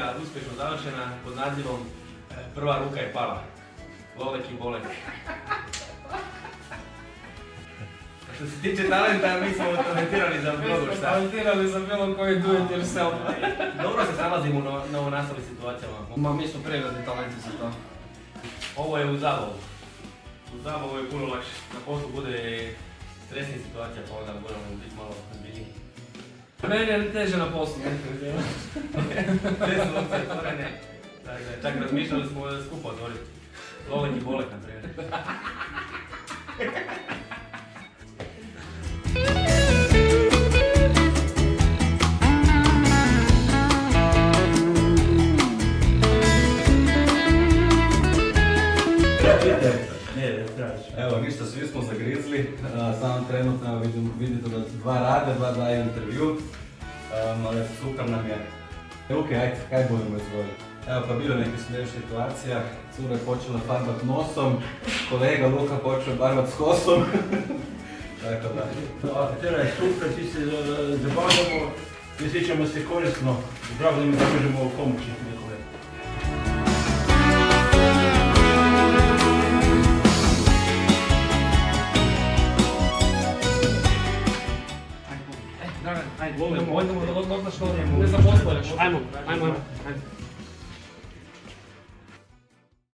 emisija uspješno završena pod nazivom Prva ruka je pala. Lolek i Bolek. Što se tiče talenta, mi smo talentirani za mnogo šta. Talentirani za bilo koji do it yourself. Dobro se snalazimo u novonastalim situacijama. Ma mi smo prirodni talenti za to. Ovo je u zabavu. U zabavu je puno lakše. Na poslu bude stresnih situacija, pa onda moramo biti malo ozbiljniji. Meni je teže na poslu. Sve su opcije otvorene. Čak razmišljali smo skupo otvoriti. Lolek i Bolek, na primjer. Evo ništa, svi smo zagrizli, samo trenutno vidite da dva rade, dva daju intervju, ali super nam je. Luke, ajde, kaj budemo izvojiti? Evo pa bilo nekih smiješnih situacija, cura je počela farbat nosom, kolega Luka počeo barbat s kosom. Tako da. Atmosfera je super, svi se zabavljamo i osjećamo se korisno, zdravljamo da možemo pomoći nekome. Dragan, ajde, idemo da odlaš to, ne zaposluješ. Ajmo.